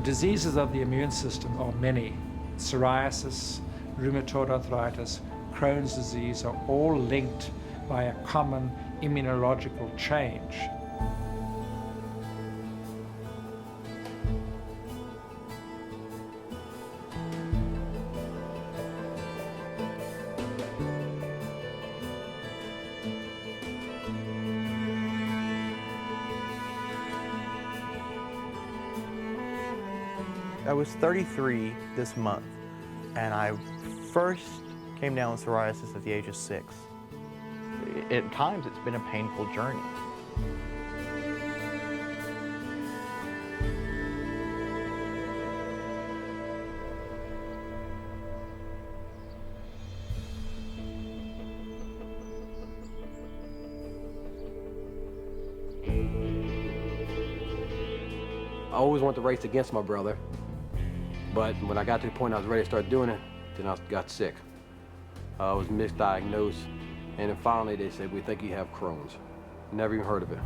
Diseases of the immune system are many. Psoriasis, rheumatoid arthritis, Crohn's disease are all linked by a common immunological change. I was 33 this month, and I first came down with psoriasis at the age of 6. At times, it's been a painful journey. I always wanted to race against my brother, but when I got to the point I was ready to start doing it, then I got sick. I was misdiagnosed, and then finally they said, "We think you have Crohn's." Never even heard of it.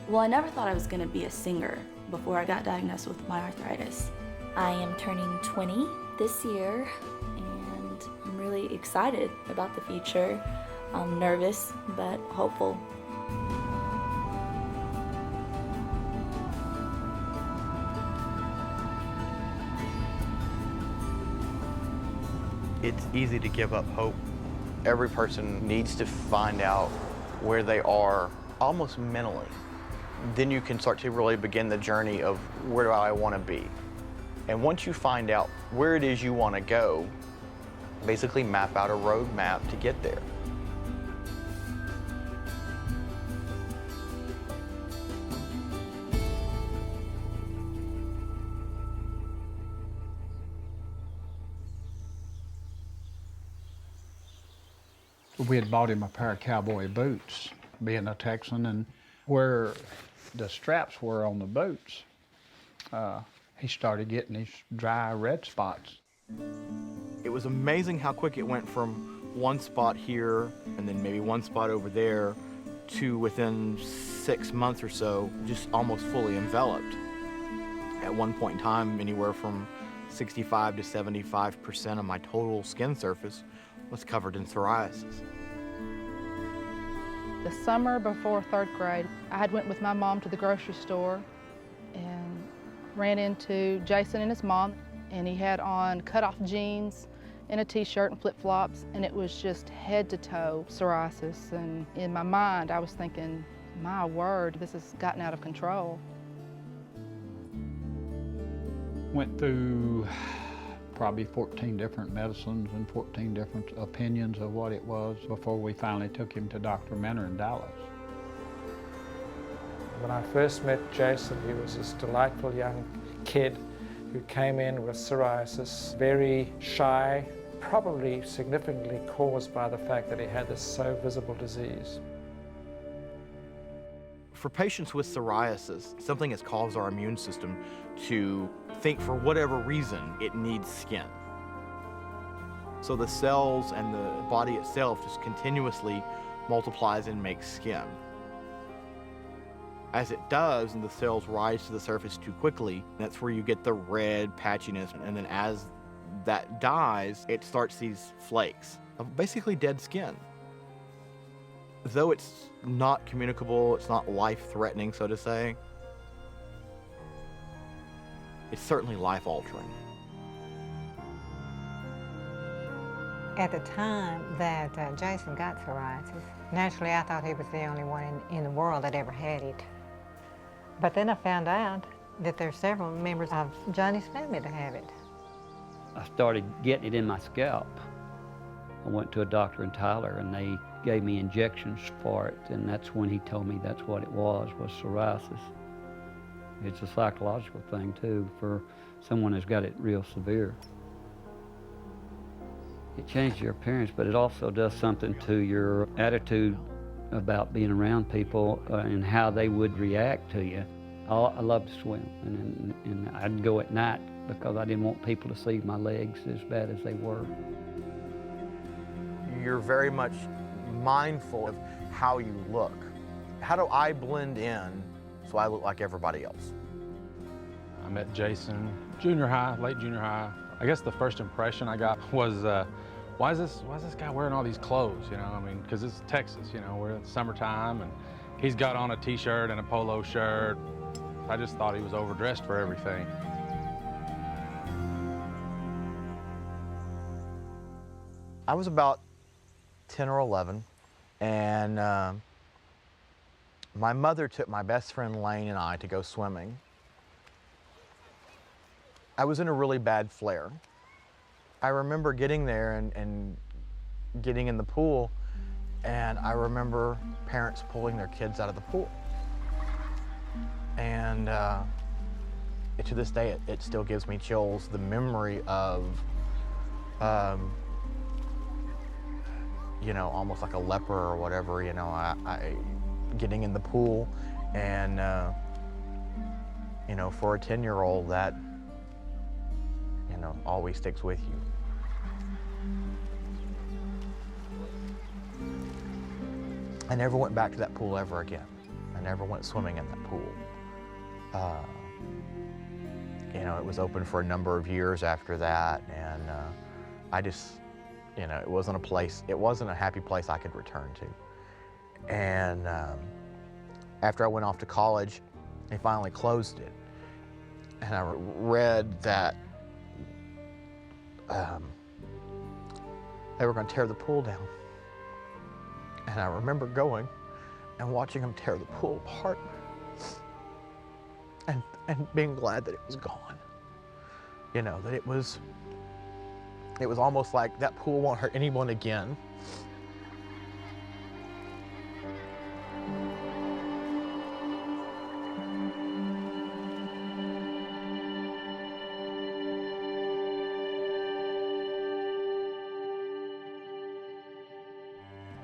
Well, I never thought I was going to be a singer before I got diagnosed with my arthritis. I am turning 20 this year, and I'm really excited about the future. I'm nervous, but hopeful. It's easy to give up hope. Every person needs to find out where they are, almost mentally. Then you can start to really begin the journey of where do I want to be. And once you find out where it is you want to go, basically map out a roadmap to get there. We had bought him a pair of cowboy boots, being a Texan, and where the straps were on the boots, he started getting these dry red spots. It was amazing how quick it went from one spot here and then maybe one spot over there to within 6 months or so, just almost fully enveloped. At one point in time, anywhere from 65 to 75% of my total skin surface was covered in psoriasis. The summer before 3rd grade, I had went with my mom to the grocery store and ran into Jason and his mom, and he had on cut-off jeans and a t-shirt and flip-flops, and it was just head to toe psoriasis. And in my mind, I was thinking, my word, this has gotten out of control. Went through probably 14 different medicines and 14 different opinions of what it was before we finally took him to Dr. Menor in Dallas. When I first met Jason, he was this delightful young kid who came in with psoriasis, very shy, probably significantly caused by the fact that he had this so visible disease. For patients with psoriasis, something has caused our immune system to think for whatever reason it needs skin. So the cells and the body itself just continuously multiplies and makes skin. As it does, and the cells rise to the surface too quickly, that's where you get the red patchiness, and then as that dies, it starts these flakes of basically dead skin. Though it's not communicable, it's not life-threatening, so to say, it's certainly life-altering. At the time that Jason got psoriasis, naturally I thought he was the only one in the world that ever had it. But then I found out that there's several members of Johnny's family that have it. I started getting it in my scalp. I went to a doctor in Tyler, and they gave me injections for it, and that's when he told me that's what it was psoriasis. It's a psychological thing, too, for someone who's got it real severe. It changes your appearance, but it also does something to your attitude about being around people and how they would react to you. I love to swim, and I'd go at night because I didn't want people to see my legs as bad as they were. You're very much mindful of how you look. How do I blend in so I look like everybody else? I met Jason junior high, late junior high. I guess the first impression I got was, why is this guy wearing all these clothes? You know, I mean, because it's Texas, you know, we're in summertime, and he's got on a t-shirt and a polo shirt. I just thought he was overdressed for everything. I was about 10 or 11, and my mother took my best friend Lane and I to go swimming. I was in a really bad flare. I remember getting there and getting in the pool, and I remember parents pulling their kids out of the pool. And to this day, it still gives me chills, the memory of, you know, almost like a leper or whatever, you know, I getting in the pool, and, you know, for a 10-year-old, that, you know, always sticks with you. I never went back to that pool ever again. I never went swimming in that pool. You know, it was open for a number of years after that, and I just, you know, it wasn't a happy place I could return to. And after I went off to college, they finally closed it. And I read that they were going to tear the pool down. And I remember going and watching them tear the pool apart and being glad that it was gone. You know, that it was almost like that pool won't hurt anyone again.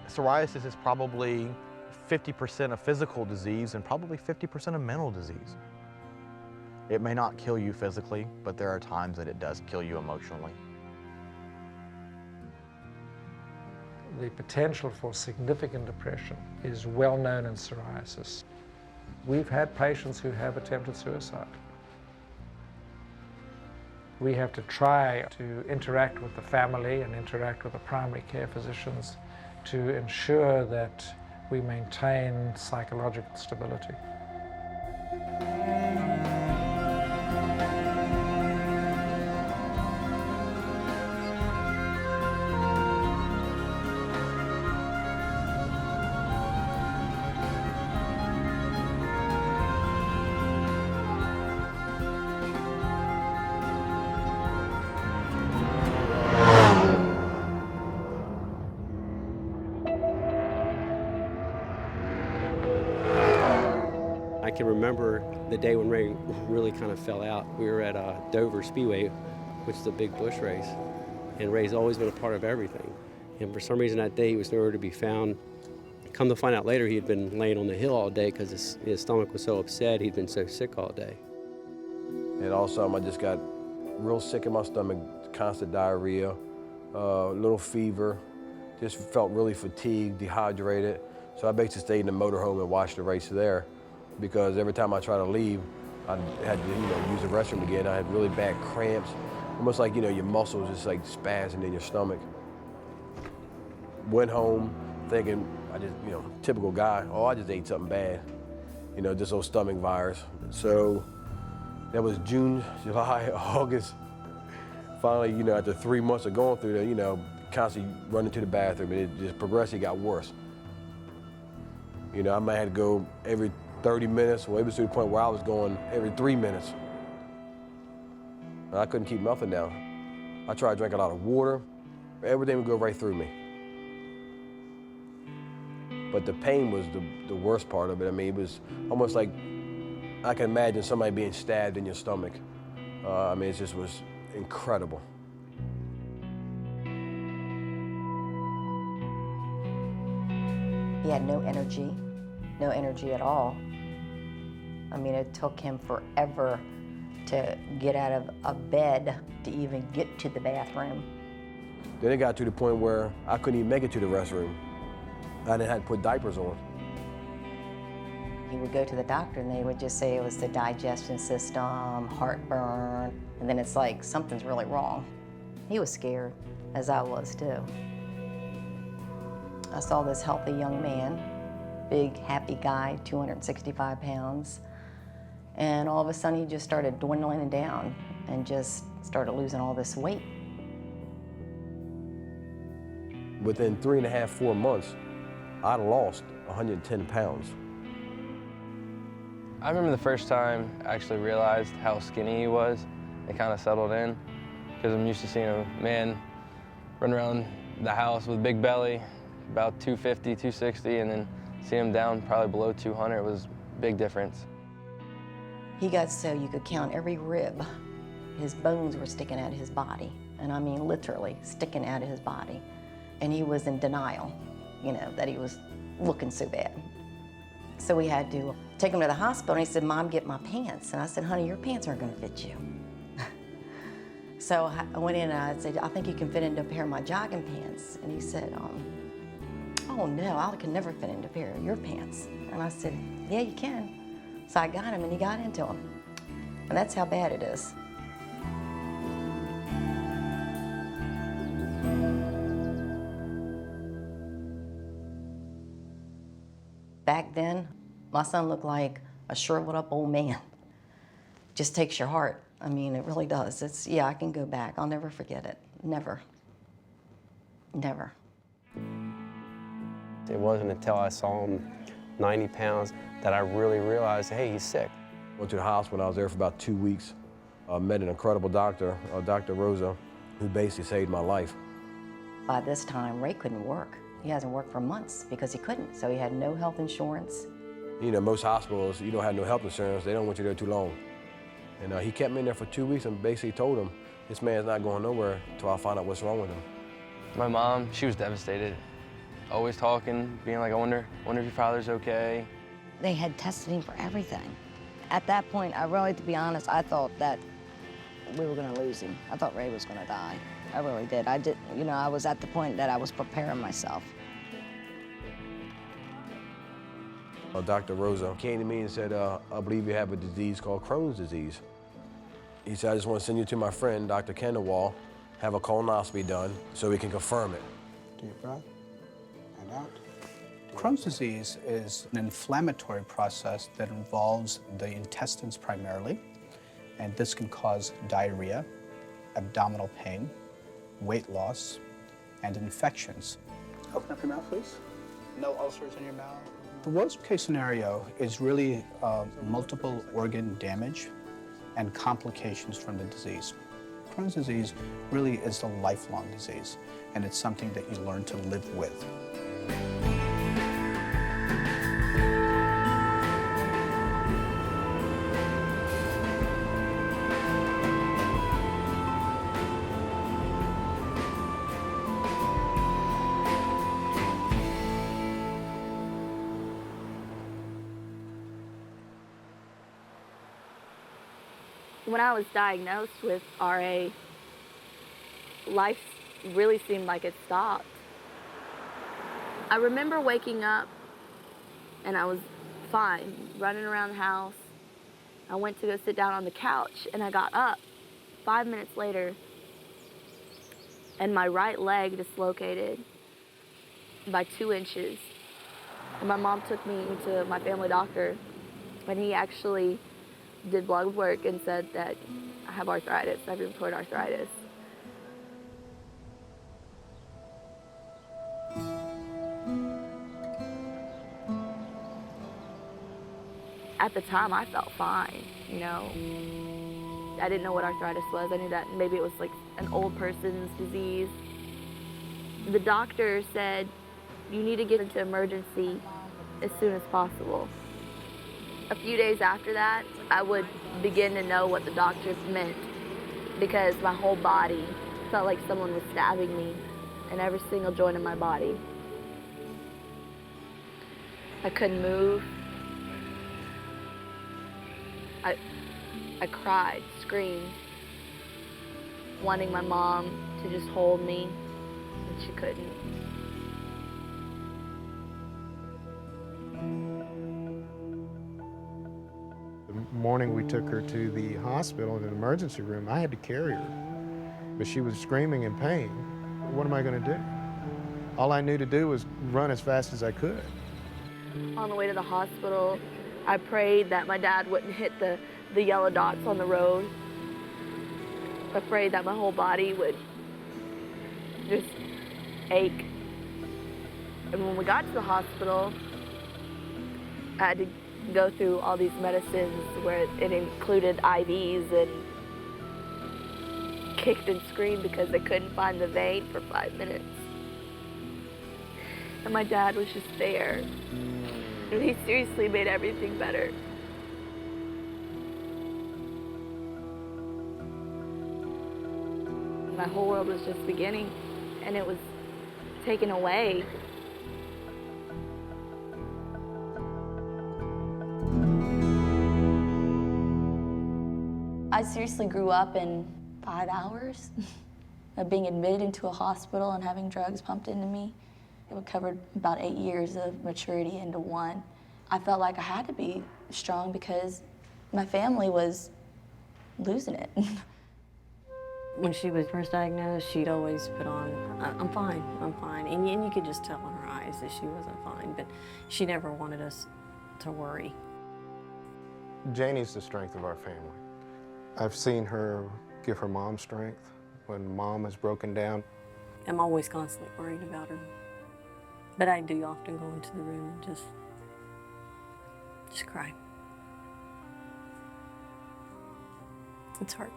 Psoriasis is probably 50% a physical disease and probably 50% a mental disease. It may not kill you physically, but there are times that it does kill you emotionally. The potential for significant depression is well known in psoriasis. We've had patients who have attempted suicide. We have to try to interact with the family and interact with the primary care physicians to ensure that we maintain psychological stability. I can remember the day when Ray really kind of fell out. We were at Dover Speedway, which is a big bush race, and Ray's always been a part of everything. And for some reason that day he was nowhere to be found. Come to find out later, he had been laying on the hill all day because his stomach was so upset. He'd been so sick all day. And all of a sudden I just got real sick in my stomach, constant diarrhea, little fever, just felt really fatigued, dehydrated. So I basically stayed in the motorhome and watched the race there, because every time I tried to leave, I had to, use the restroom again. I had really bad cramps, almost like, your muscles just like spazzing in your stomach. Went home thinking, I just, typical guy, I just ate something bad, this old stomach virus. So that was June, July, August. Finally, after 3 months of going through that, constantly running to the bathroom, and it just progressively got worse. I might have to go every 30 minutes, well, it was to the point where I was going every 3 minutes. And I couldn't keep nothing down. I tried to drink a lot of water, everything would go right through me. But the pain was the worst part of it. I mean, it was almost like I can imagine somebody being stabbed in your stomach. It just was incredible. He had no energy at all. I mean, it took him forever to get out of a bed to even get to the bathroom. Then it got to the point where I couldn't even make it to the restroom. I didn't have to put diapers on. He would go to the doctor and they would just say it was the digestion system, heartburn, and then it's like something's really wrong. He was scared, as I was too. I saw this healthy young man, big, happy guy, 265 pounds, and all of a sudden he just started dwindling down and just started losing all this weight. Within 3.5, 4 months, I lost 110 pounds. I remember the first time I actually realized how skinny he was. It kind of settled in, because I'm used to seeing a man run around the house with a big belly, about 250, 260, and then seeing him down probably below 200 was a big difference. He got so you could count every rib. His bones were sticking out of his body, and I mean literally sticking out of his body. And he was in denial, you know, that he was looking so bad. So we had to take him to the hospital, and he said, "Mom, get my pants." And I said, "Honey, your pants aren't gonna fit you." So I went in and I said, "I think you can fit into a pair of my jogging pants." And he said, "Oh no, I can never fit into a pair of your pants." And I said, "Yeah, you can." So I got him and he got into them. And that's how bad it is. Back then, my son looked like a shriveled up old man. Just takes your heart. I mean, it really does. Yeah, I can go back. I'll never forget it. Never. Never. It wasn't until I saw him 90 pounds that I really realized, hey, he's sick. Went to the hospital. I was there for about 2 weeks. Met an incredible doctor, Dr. Rosa, who basically saved my life. By this time, Ray couldn't work. He hasn't worked for months because he couldn't, so he had no health insurance. You know, most hospitals, you don't have no health insurance. They don't want you there too long. And he kept me in there for 2 weeks and basically told him, this man's not going nowhere until I find out what's wrong with him. My mom, she was devastated. Always talking, being like, I wonder if your father's okay. They had testing for everything. At that point, I really, to be honest, I thought that we were gonna lose him. I thought Ray was gonna die. I really did. You know, I was at the point that I was preparing myself. Dr. Rosa came to me and said, I believe you have a disease called Crohn's disease. He said, I just want to send you to my friend, Dr. Kendall, have a colonoscopy done so we can confirm it. Deep breath and out. Crohn's disease is an inflammatory process that involves the intestines primarily, and this can cause diarrhea, abdominal pain, weight loss, and infections. Open up your mouth, please. No ulcers in your mouth. The worst case scenario is really multiple organ damage and complications from the disease. Crohn's disease really is a lifelong disease, and it's something that you learn to live with. When I was diagnosed with RA, life really seemed like it stopped. I remember waking up and I was fine, running around the house. I went to go sit down on the couch and I got up 5 minutes later and my right leg dislocated by 2 inches. And my mom took me to my family doctor and he actually did blood work and said that I have arthritis, I have rheumatoid arthritis. At the time, I felt fine, you know. I didn't know what arthritis was. I knew that maybe it was like an old person's disease. The doctor said, you need to get into emergency as soon as possible. A few days after that, I would begin to know what the doctors meant because my whole body felt like someone was stabbing me in every single joint in my body. I couldn't move. I cried, screamed, wanting my mom to just hold me, and she couldn't. The morning we took her to the hospital in an emergency room, I had to carry her, but she was screaming in pain. What am I going to do? All I knew to do was run as fast as I could. On the way to the hospital, I prayed that my dad wouldn't hit the yellow dots on the road. I prayed that my whole body would just ache. And when we got to the hospital, I had to go through all these medicines where it included IVs, and kicked and screamed because they couldn't find the vein for 5 minutes. And my dad was just there. And he seriously made everything better. My whole world was just beginning, and it was taken away. I seriously grew up in 5 hours of being admitted into a hospital and having drugs pumped into me. It covered about 8 years of maturity into one. I felt like I had to be strong because my family was losing it. When she was first diagnosed, she'd always put on, I'm fine, I'm fine. And you could just tell in her eyes that she wasn't fine, but she never wanted us to worry. Janie's the strength of our family. I've seen her give her mom strength when mom has broken down. I'm always constantly worried about her. But I do often go into the room and just cry. It's hard.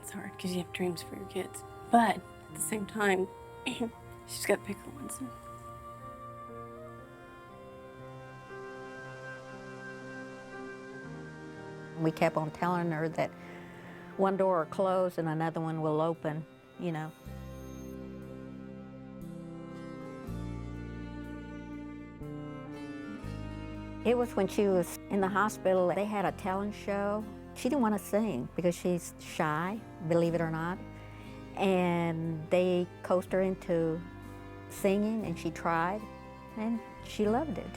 It's hard because you have dreams for your kids. But at the same time, she's got to pick the ones. We kept on telling her that one door will close and another one will open, you know. It was when she was in the hospital. They had a talent show. She didn't want to sing because she's shy, believe it or not. And they coached her into singing, and she tried, and she loved it.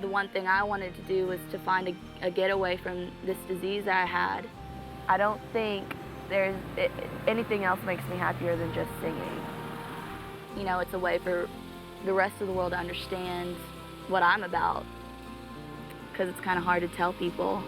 The one thing I wanted to do was to find a getaway from this disease I had. I don't think anything else makes me happier than just singing. You know, it's a way for the rest of the world to understand what I'm about, because it's kind of hard to tell people.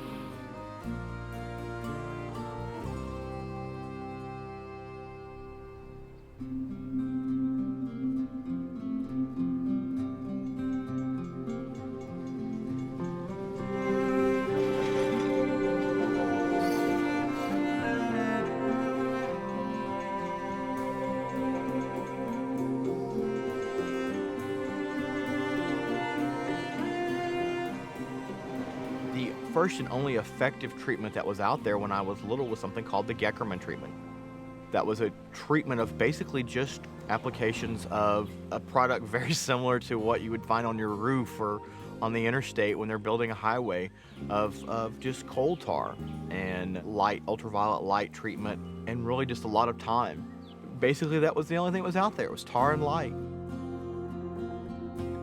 First and only effective treatment that was out there when I was little was something called the Geckerman treatment. That was a treatment of basically just applications of a product very similar to what you would find on your roof or on the interstate when they're building a highway, of just coal tar and light, ultraviolet light treatment, and really just a lot of time. Basically, that was the only thing that was out there. It was tar and light.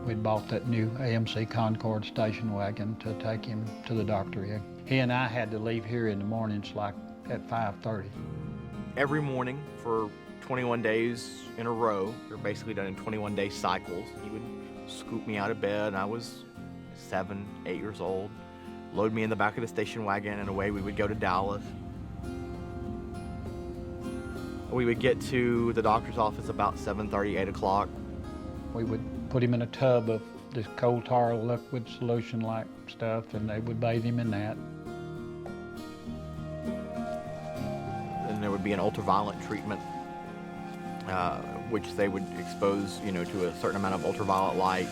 We'd bought that new AMC Concord station wagon to take him to the doctor. He and I had to leave here in the mornings like at 5:30. Every morning for 21 days in a row, they're basically done in 21-day cycles. He would scoop me out of bed, and I was 7, 8 years old, load me in the back of the station wagon, and away we would go to Dallas. We would get to the doctor's office about 7:30, 8 o'clock. We would put him in a tub of this coal tar liquid solution like stuff, and they would bathe him in that. And there would be an ultraviolet treatment, which they would expose, you know, to a certain amount of ultraviolet light.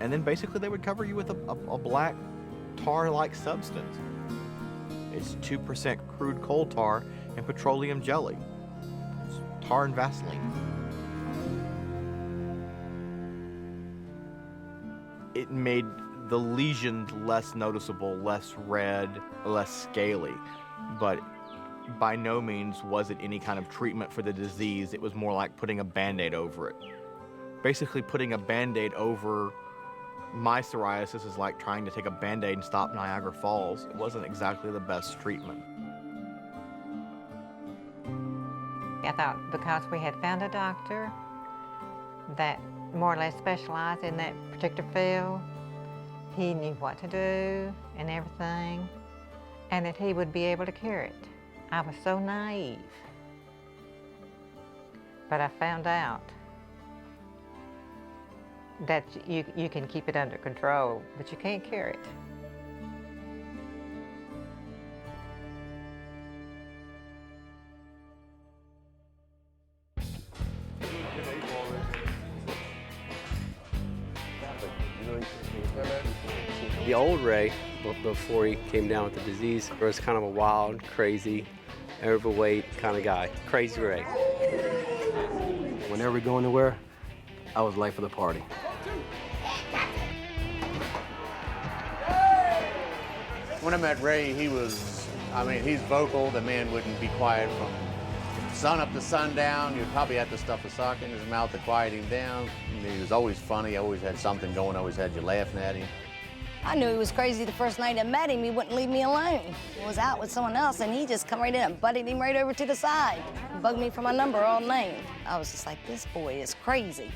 And then basically they would cover you with a black tar-like substance. It's 2% crude coal tar and petroleum jelly. tar and Vaseline. It made the lesions less noticeable, less red, less scaly, but by no means was it any kind of treatment for the disease. It was more like putting a Band-Aid over it. Basically, putting a Band-Aid over my psoriasis is like trying to take a Band-Aid and stop Niagara Falls. It wasn't exactly the best treatment. I thought because we had found a doctor that more or less specialized in that particular field, he knew what to do and everything, and that he would be able to cure it. I was so naive. But I found out that you can keep it under control, but you can't cure it. The old Ray, before he came down with the disease, was kind of a wild, crazy, overweight kind of guy. Crazy Ray. Whenever we go anywhere, I was late for the party. When I met Ray, he was, he's vocal. The man wouldn't be quiet from sun up to sundown. You'd probably have to stuff a sock in his mouth to quiet him down. He was always funny, always had something going, always had you laughing at him. I knew he was crazy the first night I met him. He wouldn't leave me alone. He was out with someone else, and he just come right in and butted him right over to the side. Bugged me for my number all night. I was just like, this boy is crazy.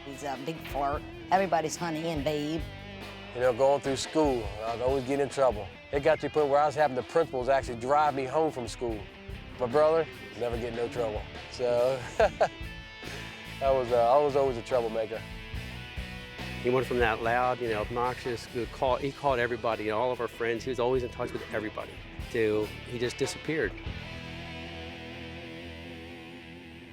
He's a big flirt. Everybody's honey and babe. You know, going through school, I was always getting in trouble. It got to the point where I was having the principals actually drive me home from school. My brother, never get no trouble. So, I was always a troublemaker. He went from that loud, obnoxious, he called everybody, all of our friends. He was always in touch with everybody, to he just disappeared.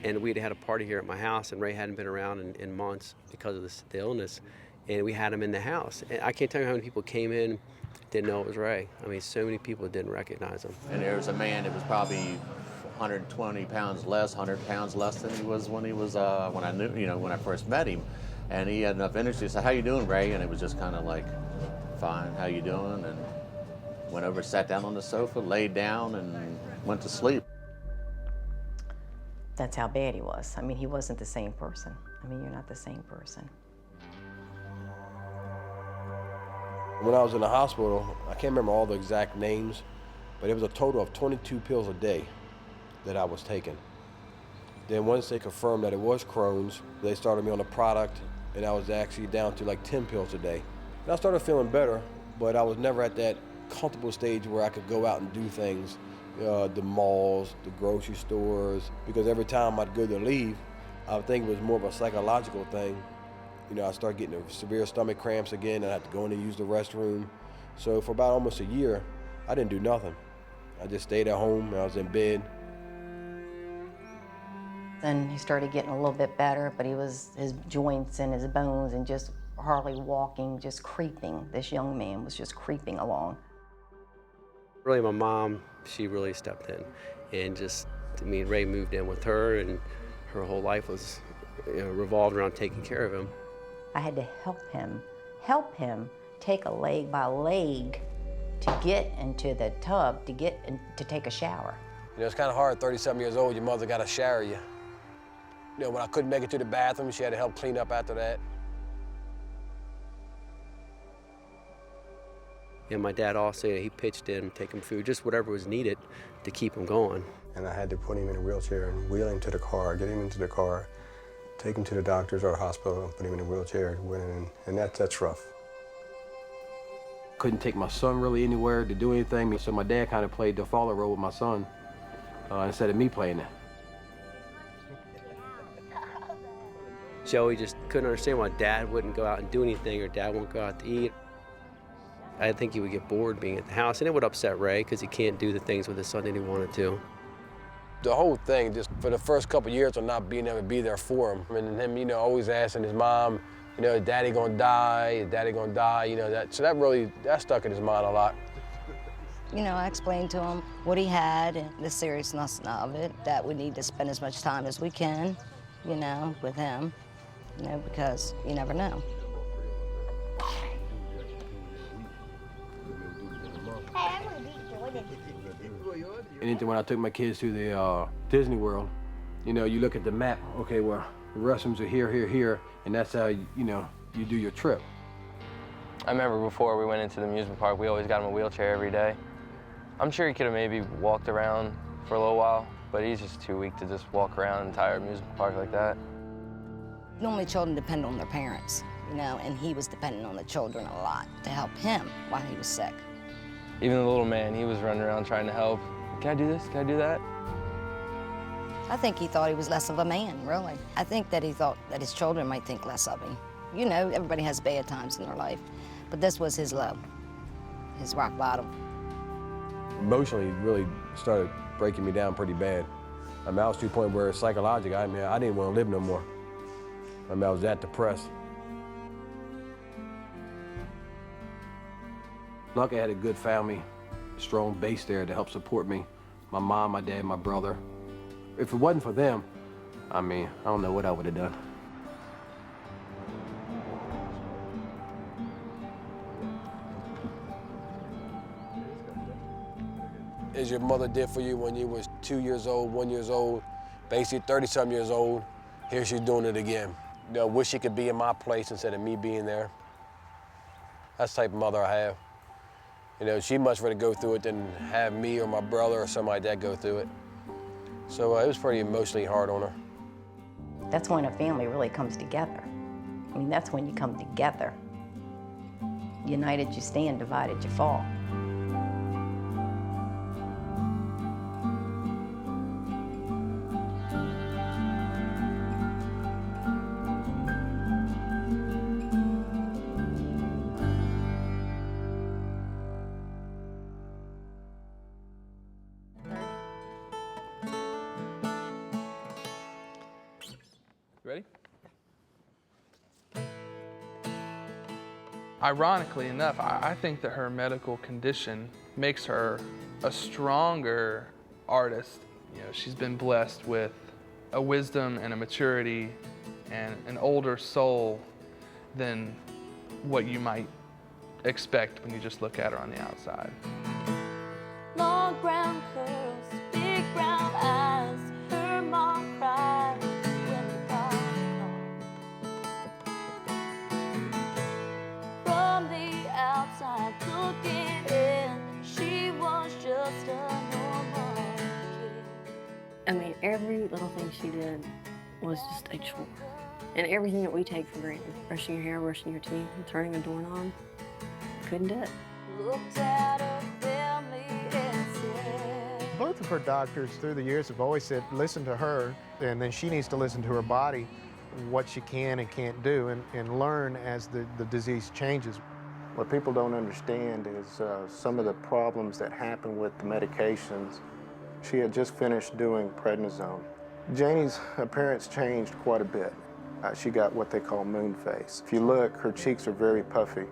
And we'd had a party here at my house, and Ray hadn't been around in months because of the illness, and we had him in the house. And I can't tell you how many people came in, didn't know it was Ray. So many people didn't recognize him. And there was a man that was probably 120 pounds less, 100 pounds less than he was when I first met him. And he had enough energy to say, "How you doing, Ray?" And it was just kind of like, "Fine, how you doing?" And went over, sat down on the sofa, laid down, and went to sleep. That's how bad he was. He wasn't the same person. You're not the same person. When I was in the hospital, I can't remember all the exact names, but it was a total of 22 pills a day that I was taking. Then once they confirmed that it was Crohn's, they started me on a product, and I was actually down to like 10 pills a day. And I started feeling better, but I was never at that comfortable stage where I could go out and do things, the malls, the grocery stores, because every time I'd go to leave, I would think it was more of a psychological thing. I started getting severe stomach cramps again, and I had to go in and use the restroom. So for about almost a year, I didn't do nothing. I just stayed at home, and I was in bed. Then he started getting a little bit better, but his joints and his bones and just hardly walking, just creeping. This young man was just creeping along. Really, my mom, she really stepped in, and Ray moved in with her, and her whole life was revolved around taking care of him. I had to help him take a leg by leg to get into the tub, to take a shower. It's kind of hard, 37 years old, your mother got to shower you. When I couldn't make it to the bathroom, she had to help clean up after that. And my dad also, he pitched in, take him food, just whatever was needed to keep him going. And I had to put him in a wheelchair and wheel him to the car, get him into the car, take him to the doctors or the hospital and put him in a wheelchair, and that's rough. Couldn't take my son really anywhere to do anything, so my dad kind of played the father role with my son instead of me playing it. Joey just couldn't understand why Dad wouldn't go out and do anything or Dad won't go out to eat. I think he would get bored being at the house, and it would upset Ray because he can't do the things with his son that he wanted to. The whole thing, just for the first couple of years of not being able to be there for him, and him, always asking his mom, is Daddy gonna die? Is Daddy gonna die? So that stuck in his mind a lot. You know, I explained to him what he had and the seriousness of it, that we need to spend as much time as we can, you know, with him, you know, because you never know. Anything when I took my kids to the Disney World, you know, you look at the map, okay, well, the restrooms are here, here, here, and that's how, you know, you do your trip. I remember before we went into the amusement park, we always got him a wheelchair every day. I'm sure he could have maybe walked around for a little while, but he's just too weak to just walk around an entire amusement park like that. Normally children depend on their parents, you know, and he was dependent on the children a lot to help him while he was sick. Even the little man, he was running around trying to help. Can I do this? Can I do that? I think he thought he was less of a man, really. I think that he thought that his children might think less of him. You know, everybody has bad times in their life, but this was his low, his rock bottom. Emotionally, it really started breaking me down pretty bad. I mean, I was to the point where psychologically, I mean, I didn't want to live no more. I mean, I was that depressed. Lucky I had a good family, strong base there to help support me. My mom, my dad, my brother. If it wasn't for them, I mean, I don't know what I would have done. As your mother did for you when you was 2 years old, 1 year old, basically 30-something years old, here she's doing it again. You know, wish she could be in my place instead of me being there. That's the type of mother I have. You know, she'd much rather go through it than have me or my brother or somebody like that go through it. So it was pretty emotionally hard on her. That's when a family really comes together. I mean, that's when you come together. United you stand, divided you fall. Ready? Ironically enough, I think that her medical condition makes her a stronger artist. You know, she's been blessed with a wisdom and a maturity and an older soul than what you might expect when you just look at her on the outside. Long brown curls, big brown eyes, her mom cried when the got home. From the outside looking in, she was just a normal kid. I mean, every little thing she did was just a chore. And everything that we take for granted, brushing your hair, brushing your teeth, and turning a doorknob, couldn't do it. Looked at her family and said, Both of her doctors through the years have always said, listen to her, and then she needs to listen to her body, what she can and can't do, and learn as the disease changes. What people don't understand is some of the problems that happen with the medications. She had just finished doing prednisone. Janie's appearance changed quite a bit. She got what they call moon face. If you look, her cheeks are very puffy,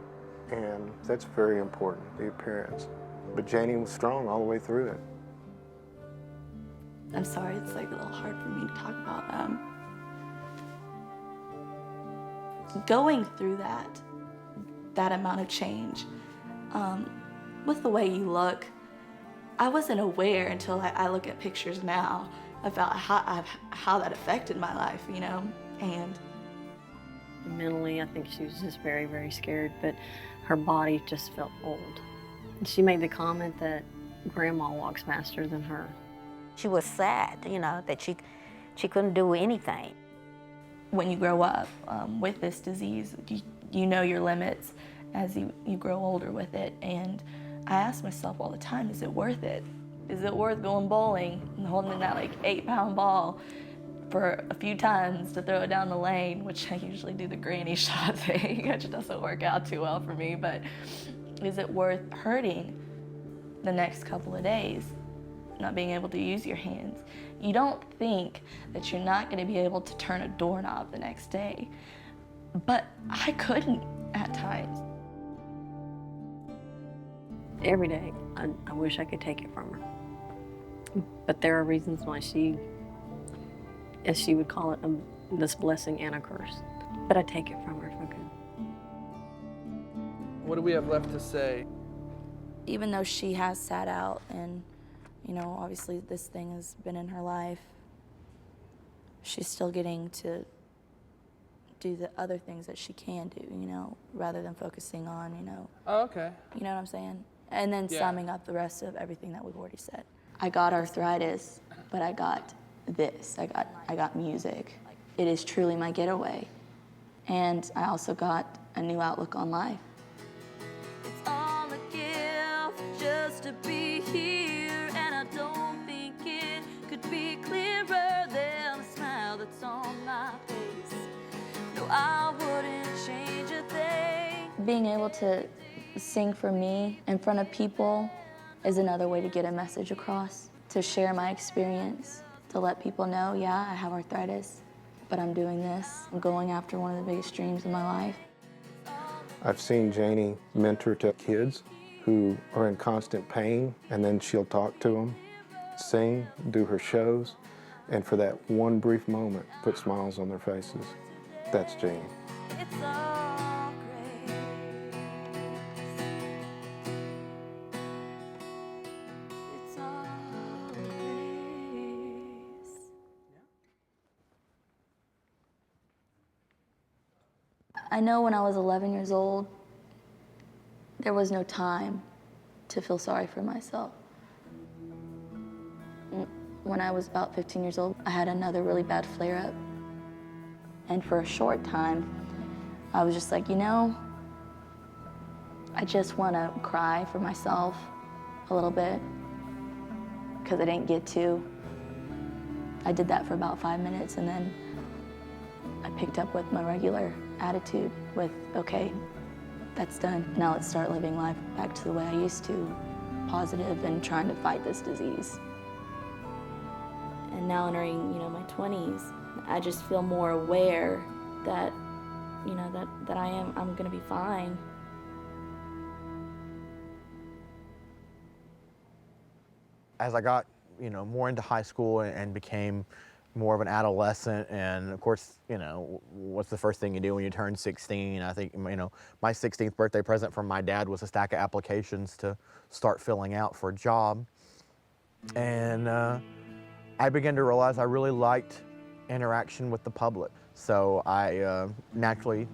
and that's very important, the appearance. But Janie was strong all the way through it. I'm sorry, it's like a little hard for me to talk about. Going through that amount of change, with the way you look, I wasn't aware until I look at pictures now about how that affected my life, you know, and Mentally, I think she was just very, very scared, but her body just felt old. And she made the comment that Grandma walks faster than her. She was sad, you know, that she couldn't do anything. when you grow up with this disease, you know your limits as you grow older with it. And I ask myself all the time, is it worth it? Is it worth going bowling and holding that like 8-pound ball for a few times to throw it down the lane, which I usually do the granny shot thing, which doesn't work out too well for me, but is it worth hurting the next couple of days, not being able to use your hands? You don't think that you're not gonna be able to turn a doorknob the next day, but I couldn't at times. every day. I wish I could take it from her. But there are reasons why she, as she would call it, this blessing and a curse. But I take it from her for good. What do we have left to say? Even though she has sat out and, you know, obviously this thing has been in her life, she's still getting to do the other things that she can do, you know, rather than focusing on, you know. Oh, okay. You know what I'm saying? And then Yeah. summing up the rest of everything that we've already said. I got arthritis, but I got this. I got music. It is truly my getaway. And I also got a new outlook on life. It's all a gift just to be here, and I don't think it could be clearer than the smile that's on my face. No, I wouldn't change a thing. Being able to sing for me in front of people is another way to get a message across, to share my experience, to let people know, yeah, I have arthritis, but I'm doing this. I'm going after one of the biggest dreams of my life. I've seen Janie mentor to kids who are in constant pain, and then she'll talk to them, sing, do her shows, and for that one brief moment, put smiles on their faces. That's Janie. It's all grace. It's all grace. I know when I was 11 years old, there was no time to feel sorry for myself. When I was about 15 years old, I had another really bad flare-up. And for a short time, I was just like, you know, I just want to cry for myself a little bit because I didn't get to. I did that for about 5 minutes, and then I picked up with my regular attitude with, okay, that's done. Now let's start living life back to the way I used to, positive and trying to fight this disease. And now entering, you know, my 20s, I just feel more aware that, you know, that I'm gonna be fine. As I got, you know, more into high school and became more of an adolescent, and of course, you know, what's the first thing you do when you turn 16? I think, you know, my 16th birthday present from my dad was a stack of applications to start filling out for a job. And I began to realize I really liked interaction with the public. So I naturally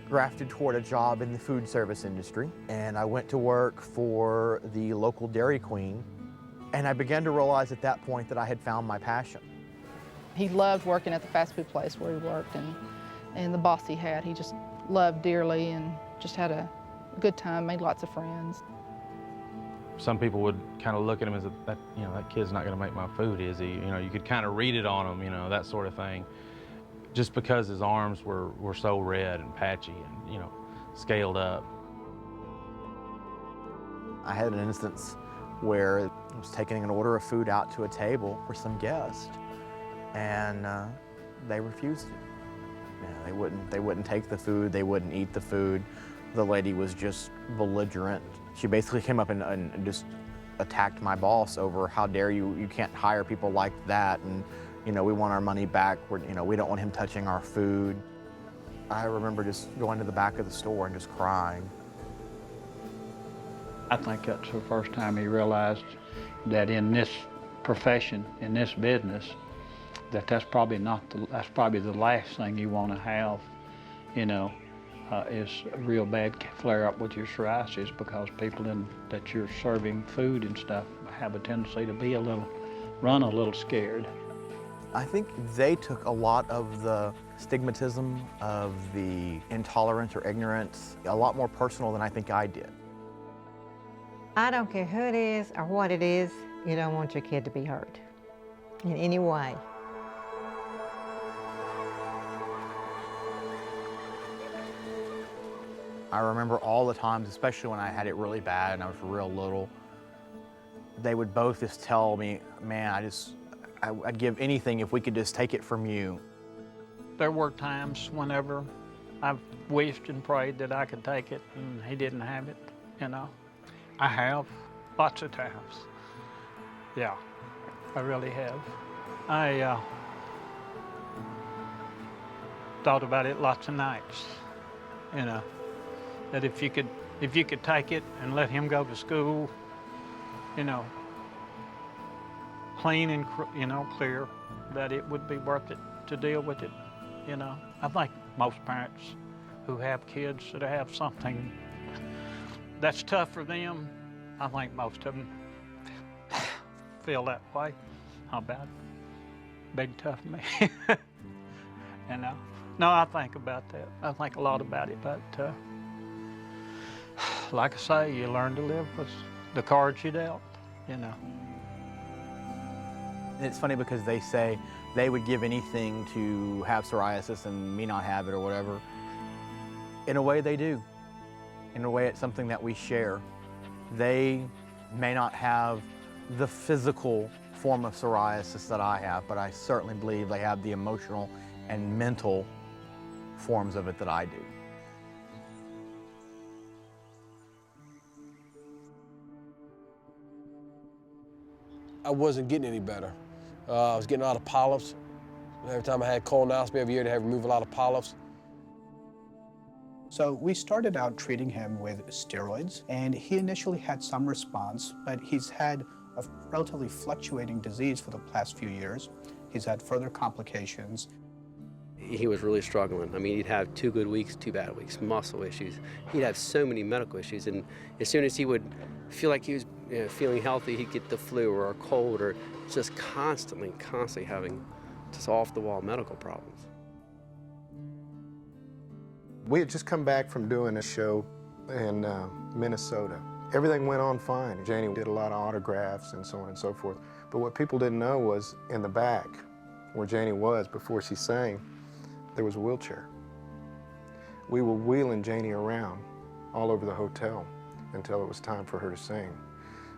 grafted toward a job in the food service industry, and I went to work for the local Dairy Queen, and I began to realize at that point that I had found my passion. He loved working at the fast food place where he worked, and the boss he had, he just loved dearly and just had a good time, made lots of friends. Some people would kind of look at him as that, you know, that kid's not going to make my food, is he? You know, you could kind of read it on him, you know, that sort of thing. Just because his arms were so red and patchy and, you know, scaled up. I had an instance where I was taking an order of food out to a table for some guest, and they refused it. You know, they wouldn't take the food, they wouldn't eat the food. The lady was just belligerent. She basically came up and just attacked my boss over, how dare you can't hire people like that, and you know, we want our money back. You know, we don't want him touching our food. I remember just going to the back of the store and just crying. I think that's the first time he realized that in this profession, in this business, that's probably the last thing you want to have, you know, is a real bad flare-up with your psoriasis, because people that you're serving food and stuff have a tendency to be run a little scared. I think they took a lot of the stigmatism of the intolerance or ignorance a lot more personal than I think I did. I don't care who it is or what it is, you don't want your kid to be hurt in any way. I remember all the times, especially when I had it really bad and I was real little, they would both just tell me, man, I'd give anything if we could just take it from you. There were times whenever I've wished and prayed that I could take it and he didn't have it, you know. I have, lots of times. Yeah, I really have. I thought about it lots of nights, you know, that if you could take it and let him go to school, you know, clean and, you know, clear, that it would be worth it to deal with it, you know. I think most parents who have kids that have something that's tough for them, I think most of them feel that way. How about big tough me? You know? No, I think about that. I think a lot about it, but like I say, you learn to live with the cards you dealt, you know. It's funny because they say they would give anything to have psoriasis and me not have it or whatever. In a way they do. In a way it's something that we share. They may not have the physical form of psoriasis that I have, but I certainly believe they have the emotional and mental forms of it that I do. I wasn't getting any better. I was getting a lot of polyps. Every time I had colonoscopy every year, they had to remove a lot of polyps. So we started out treating him with steroids, and he initially had some response, but he's had a relatively fluctuating disease for the past few years. He's had further complications. He was really struggling. I mean, he'd have 2 good weeks, 2 bad weeks, muscle issues. He'd have so many medical issues, and as soon as he would feel like he was feeling healthy, he'd get the flu or a cold, or just constantly having just off-the-wall medical problems. We had just come back from doing a show in Minnesota. Everything went on fine. Janie did a lot of autographs and so on and so forth. But what people didn't know was in the back, where Janie was before she sang, there was a wheelchair. We were wheeling Janie around all over the hotel until it was time for her to sing.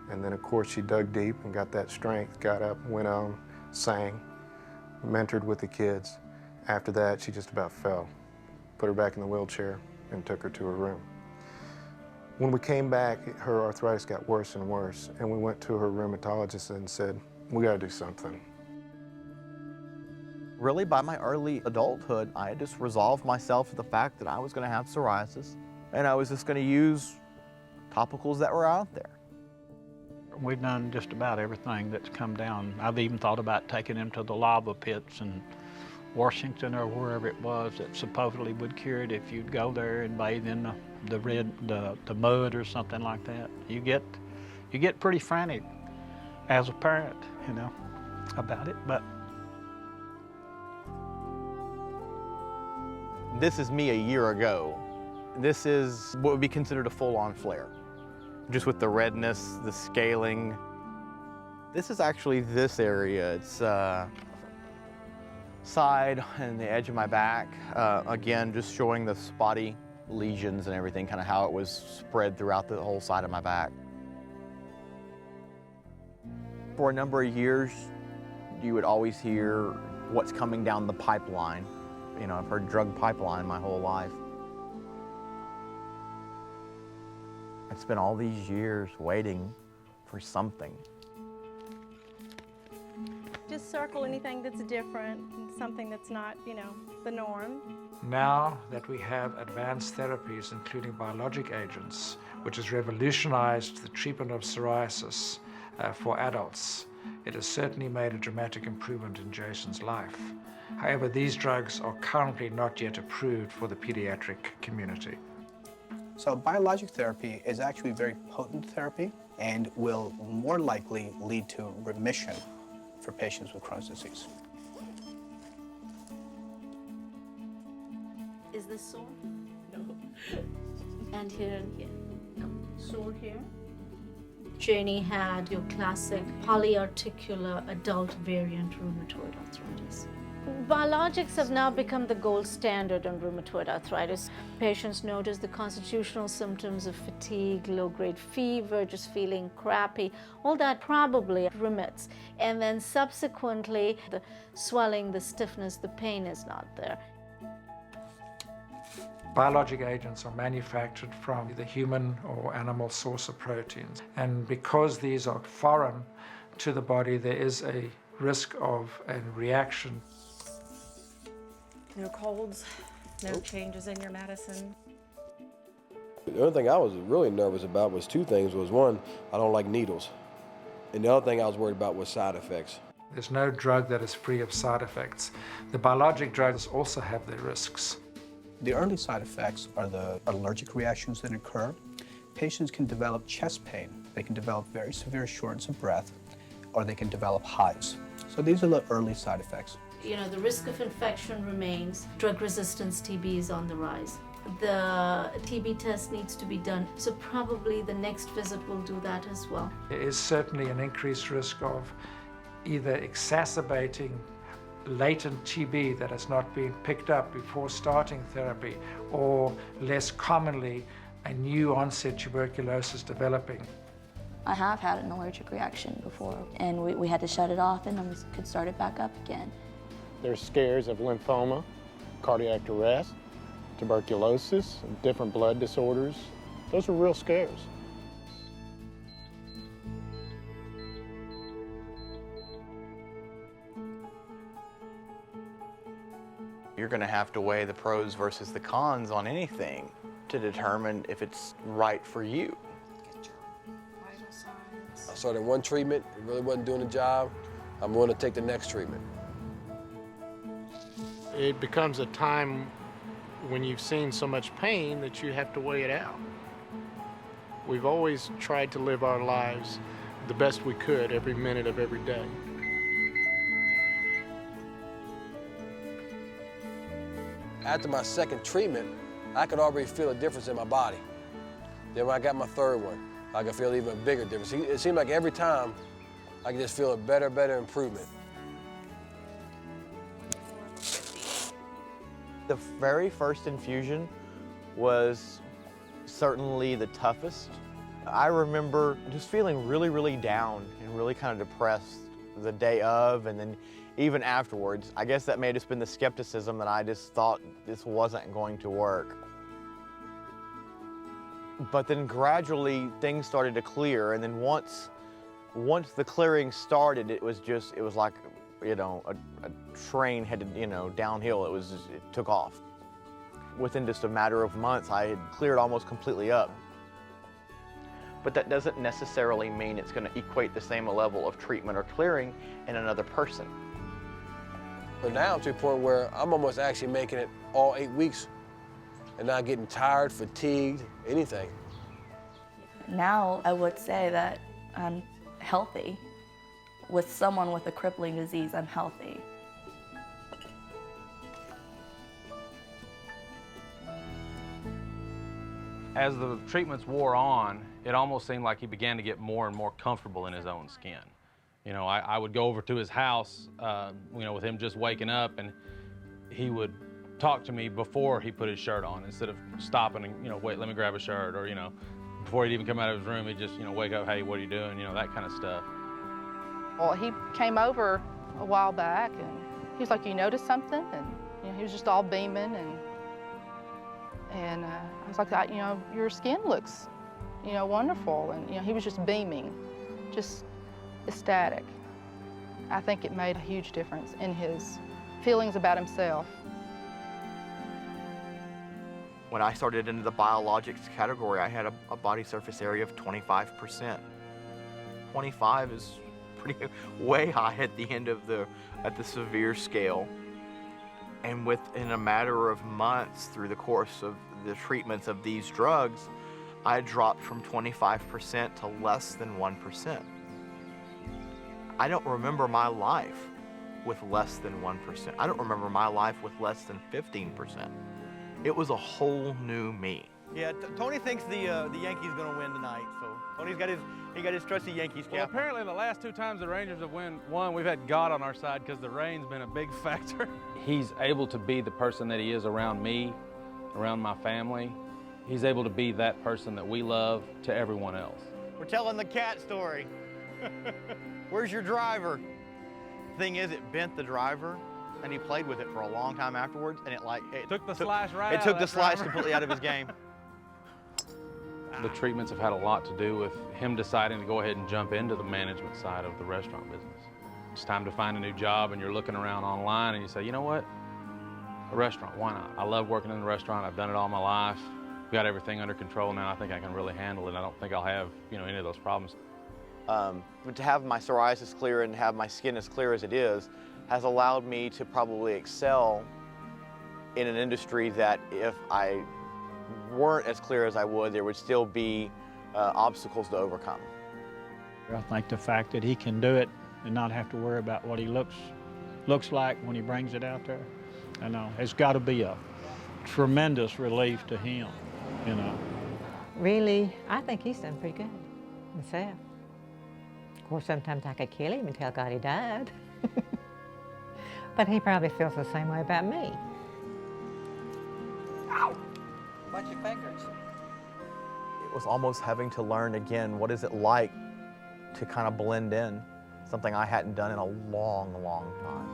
And then, of course, she dug deep and got that strength, got up, went on, sang, mentored with the kids. After that, she just about fell. Put her back in the wheelchair and took her to her room. When we came back, her arthritis got worse and worse, and we went to her rheumatologist and said, we gotta do something. Really, by my early adulthood, I had just resolved myself to the fact that I was gonna have psoriasis, and I was just gonna use topicals that were out there. We've done just about everything that's come down. I've even thought about taking him to the lava pits in Washington or wherever it was that supposedly would cure it if you'd go there and bathe in the mud or something like that. You get pretty frantic as a parent, you know, about it. But this is me a year ago. This is what would be considered a full-on flare. Just with the redness, the scaling. This is actually this area. It's side and the edge of my back. Again, just showing the spotty lesions and everything, kind of how it was spread throughout the whole side of my back. For a number of years, you would always hear what's coming down the pipeline. You know, I've heard drug pipeline my whole life. I spent all these years waiting for something. Just circle anything that's different, something that's not, you know, the norm. Now that we have advanced therapies, including biologic agents, which has revolutionized the treatment of psoriasis for adults, it has certainly made a dramatic improvement in Jason's life. However, these drugs are currently not yet approved for the pediatric community. So biologic therapy is actually very potent therapy and will more likely lead to remission for patients with Crohn's disease. Is this sore? No. And here and here? No. Sore here? Janie had your classic polyarticular adult variant rheumatoid arthritis. Biologics have now become the gold standard on rheumatoid arthritis. Patients notice the constitutional symptoms of fatigue, low-grade fever, just feeling crappy. All that probably remits. And then subsequently, the swelling, the stiffness, the pain is not there. Biologic agents are manufactured from either human or animal source of proteins. And because these are foreign to the body, there is a risk of a reaction. No colds, no changes in your medicine. The only thing I was really nervous about was two things. One, I don't like needles. And the other thing I was worried about was side effects. There's no drug that is free of side effects. The biologic drugs also have their risks. The early side effects are the allergic reactions that occur. Patients can develop chest pain. They can develop very severe shortness of breath, or they can develop hives. So these are the early side effects. You know, the risk of infection remains. Drug resistance TB is on the rise. The TB test needs to be done, so probably the next visit will do that as well. There is certainly an increased risk of either exacerbating latent TB that has not been picked up before starting therapy, or less commonly, a new onset tuberculosis developing. I have had an allergic reaction before, and we had to shut it off and then we could start it back up again. There's scares of lymphoma, cardiac arrest, tuberculosis, different blood disorders. Those are real scares. You're going to have to weigh the pros versus the cons on anything to determine if it's right for you. I started one treatment, it really wasn't doing the job. I'm willing to take the next treatment. It becomes a time when you've seen so much pain that you have to weigh it out. We've always tried to live our lives the best we could every minute of every day. After my second treatment, I could already feel a difference in my body. Then when I got my third one, I could feel even a bigger difference. It seemed like every time, I could just feel a better improvement. The very first infusion was certainly the toughest. I remember just feeling really, really down and really kind of depressed the day of, and then even afterwards. I guess that may have just been the skepticism that I just thought this wasn't going to work. But then gradually things started to clear, and then once the clearing started, it was like, you know, a train headed, you know, downhill. It took off. Within just a matter of months, I had cleared almost completely up. But that doesn't necessarily mean it's going to equate the same level of treatment or clearing in another person. But now I'm to a point where I'm almost actually making it all 8 weeks and not getting tired, fatigued, anything. Now I would say that I'm healthy. With someone with a crippling disease, I'm healthy. As the treatments wore on, it almost seemed like he began to get more and more comfortable in his own skin. You know, I would go over to his house, you know, with him just waking up, and he would talk to me before he put his shirt on, instead of stopping and, you know, wait, let me grab a shirt, or, you know, before he'd even come out of his room, he'd just, you know, wake up, hey, what are you doing? You know, that kind of stuff. Well, he came over a while back, and he was like, you noticed something? And, you know, he was just all beaming, and I was like, you know, your skin looks, you know, wonderful. And, you know, he was just beaming, just ecstatic. I think it made a huge difference in his feelings about himself. When I started into the biologics category, I had a body surface area of 25%. 25 is pretty way high at the end of the severe scale. And within a matter of months, through the course of the treatments of these drugs, I dropped from 25% to less than 1%. I don't remember my life with less than 1%. I don't remember my life with less than 15%. It was a whole new me. Yeah, Tony thinks the Yankees are going to win tonight, so Tony's got his trusty Yankees cap. Well, apparently the last two times the Rangers have won, we've had God on our side because the rain's been a big factor. He's able to be the person that he is around me, around my family. He's able to be that person that we love to everyone else. We're telling the cat story. Where's your driver? Thing is, it bent the driver, and he played with it for a long time afterwards, and it took the slice right It out took of the that slice drummer. completely out of his game. The treatments have had a lot to do with him deciding to go ahead and jump into the management side of the restaurant business. It's time to find a new job, and you're looking around online and you say, you know what? A restaurant, why not? I love working in the restaurant. I've done it all my life. We've got everything under control now. I think I can really handle it. I don't think I'll have, any of those problems. But to have my psoriasis clear and have my skin as clear as it is has allowed me to probably excel in an industry that if I weren't as clear as I would, there would still be obstacles to overcome. I think the fact that he can do it and not have to worry about what he looks like when he brings it out there, it's got to be a tremendous relief to him, Really, I think he's done pretty good himself. Of course, sometimes I could kill him and tell God he died. But he probably feels the same way about me. Ow! Watch your fingers. It was almost having to learn again, what is it like to kind of blend in, something I hadn't done in a long, long time.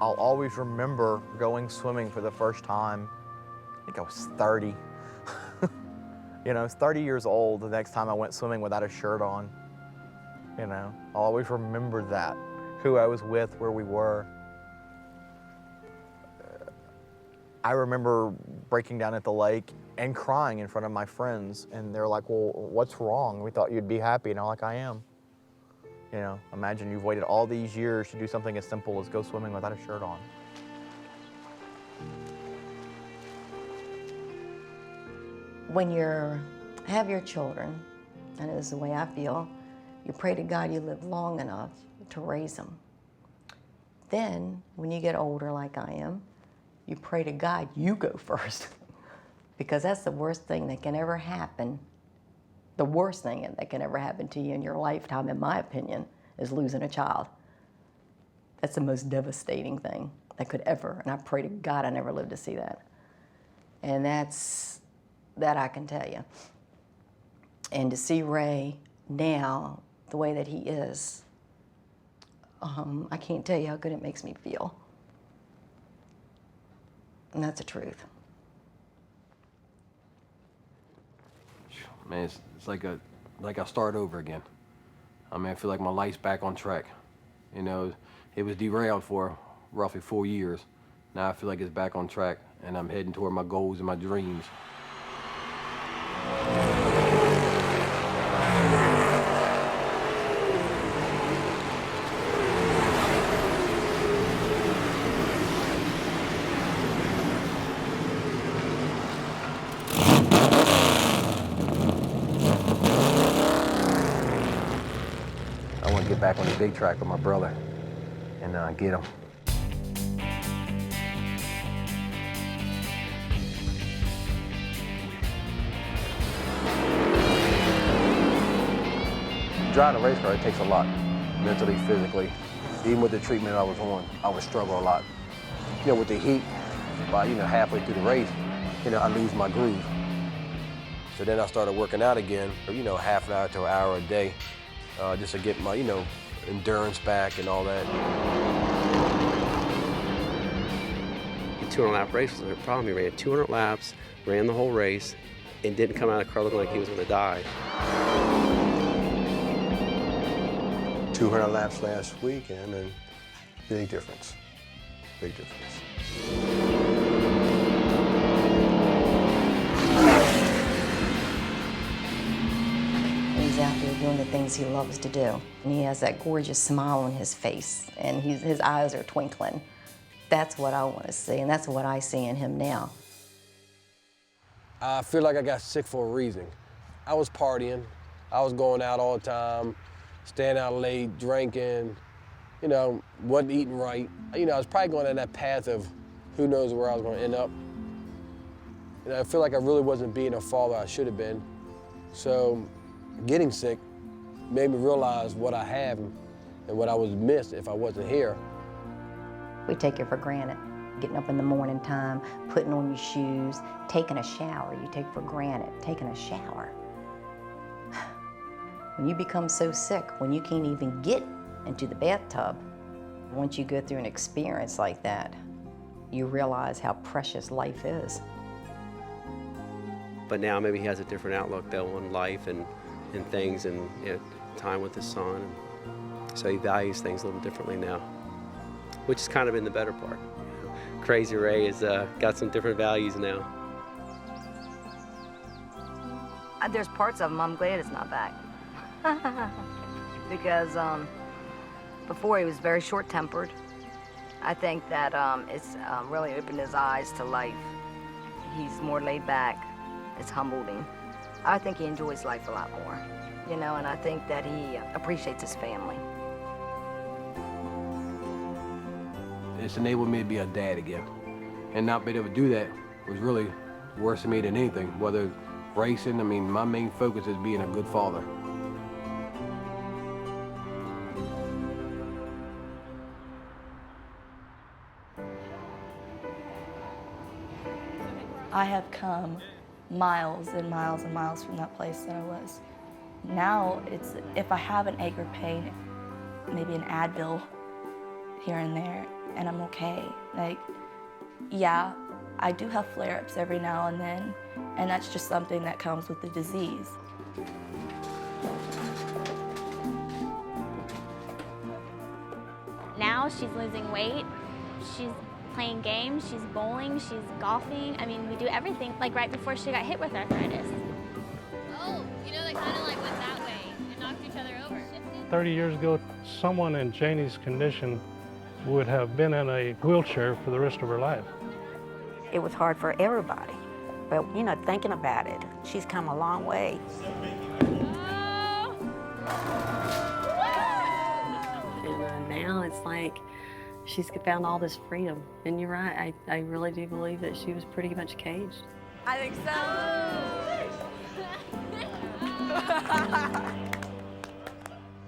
I'll always remember going swimming for the first time, I think I was 30. I was 30 years old the next time I went swimming without a shirt on. I'll always remember that, who I was with, where we were. I remember breaking down at the lake and crying in front of my friends, and they're like, well, what's wrong? We thought you'd be happy, and I'm like, I am. Imagine you've waited all these years to do something as simple as go swimming without a shirt on. When you have your children, and it is the way I feel, you pray to God you live long enough to raise them. Then, when you get older like I am, you pray to God you go first. Because that's the worst thing that can ever happen. The worst thing that can ever happen to you in your lifetime, in my opinion, is losing a child. That's the most devastating thing that could ever, and I pray to God I never live to see that. And that I can tell you. And to see Ray now, the way that he is, I can't tell you how good it makes me feel. And that's the truth. Man, it's like I start over again. I feel like my life's back on track. It was derailed for roughly 4 years. Now I feel like it's back on track, and I'm heading toward my goals and my dreams. I want to get back on the big track with my brother and get him. Driving a race car, it takes a lot, mentally, physically. Even with the treatment I was on, I would struggle a lot. With the heat, by halfway through the race, I lose my groove. So then I started working out again, half an hour to an hour a day, just to get my, endurance back and all that. The 200-lap race was a problem. He ran 200 laps, ran the whole race, and didn't come out of the car looking like he was going to die. 200 laps last weekend, and big difference. Big difference. He's out there doing the things he loves to do. And he has that gorgeous smile on his face, and his eyes are twinkling. That's what I want to see, and that's what I see in him now. I feel like I got sick for a reason. I was partying. I was going out all the time, staying out late, drinking, wasn't eating right. I was probably going down that path of who knows where I was going to end up. And I feel like I really wasn't being a father I should have been. So getting sick made me realize what I have and what I was missed if I wasn't here. We take it for granted. Getting up in the morning time, putting on your shoes, taking a shower, you take for granted, taking a shower. When you become so sick, when you can't even get into the bathtub, Once you go through an experience like that, you realize how precious life is. But now maybe he has a different outlook though on life and things, and time with his son. So he values things a little differently now, which has kind of been the better part. Crazy Ray has got some different values now. There's parts of him I'm glad it's not back. Because before he was very short-tempered. I think that it's really opened his eyes to life. He's more laid back. It's humbled him. I think he enjoys life a lot more, and I think that he appreciates his family. It's enabled me to be a dad again. And not being able to do that was really worse to me than anything. Whether racing, I mean, my main focus is being a good father. I have come miles and miles and miles from that place that I was. Now it's, if I have an ache or pain, maybe an Advil here and there, and I'm okay. Like, yeah, I do have flare-ups every now and then, and that's just something that comes with the disease. Now she's losing weight, she's playing games, she's bowling, she's golfing. I mean, we do everything, like right before she got hit with arthritis. Oh, they kind of went that way and knocked each other over. 30 years ago, someone in Janie's condition would have been in a wheelchair for the rest of her life. It was hard for everybody, but thinking about it, she's come a long way. And now it's like she's found all this freedom. And you're right, I really do believe that she was pretty much caged. I think so.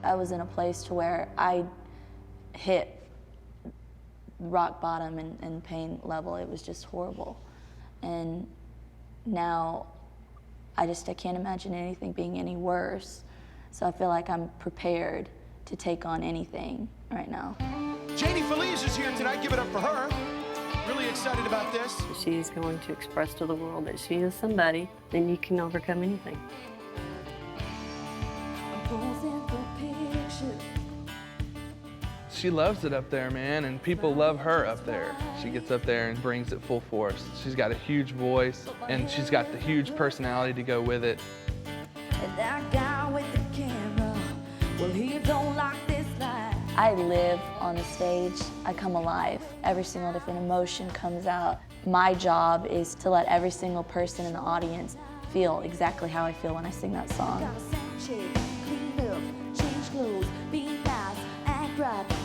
I was in a place to where I hit rock bottom and pain level. It was just horrible. And now I can't imagine anything being any worse. So I feel like I'm prepared to take on anything right now. Janie Feliz is here tonight. Give it up for her. Really excited about this. She's going to express to the world that she is somebody, and you can overcome anything. She loves it up there, man, and people love her up there. She gets up there and brings it full force. She's got a huge voice, and she's got the huge personality to go with it. And that guy with the camera, well, he don't like this life. I live on the stage. I come alive. Every single different emotion comes out. My job is to let every single person in the audience feel exactly how I feel when I sing that song.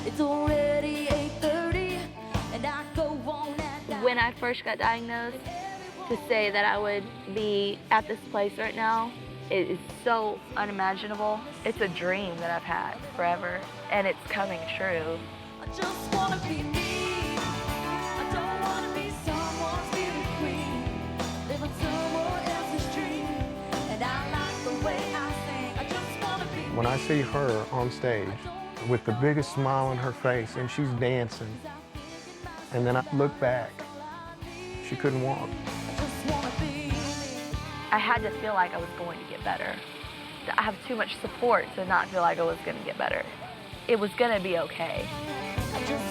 It's already 8:30, and I go on at When I first got diagnosed, to say that I would be at this place right now, it is so unimaginable. It's a dream that I've had forever, and it's coming true. I just wanna be me. I don't wanna be someone's beauty queen, living someone else's dream. And I like the way I sing. I just wanna be When I see her on stage with the biggest smile on her face and she's dancing, and then I look back, she couldn't walk. I had to feel like I was going to get better. I have too much support to not feel like I was going to get better. It was going to be okay. I just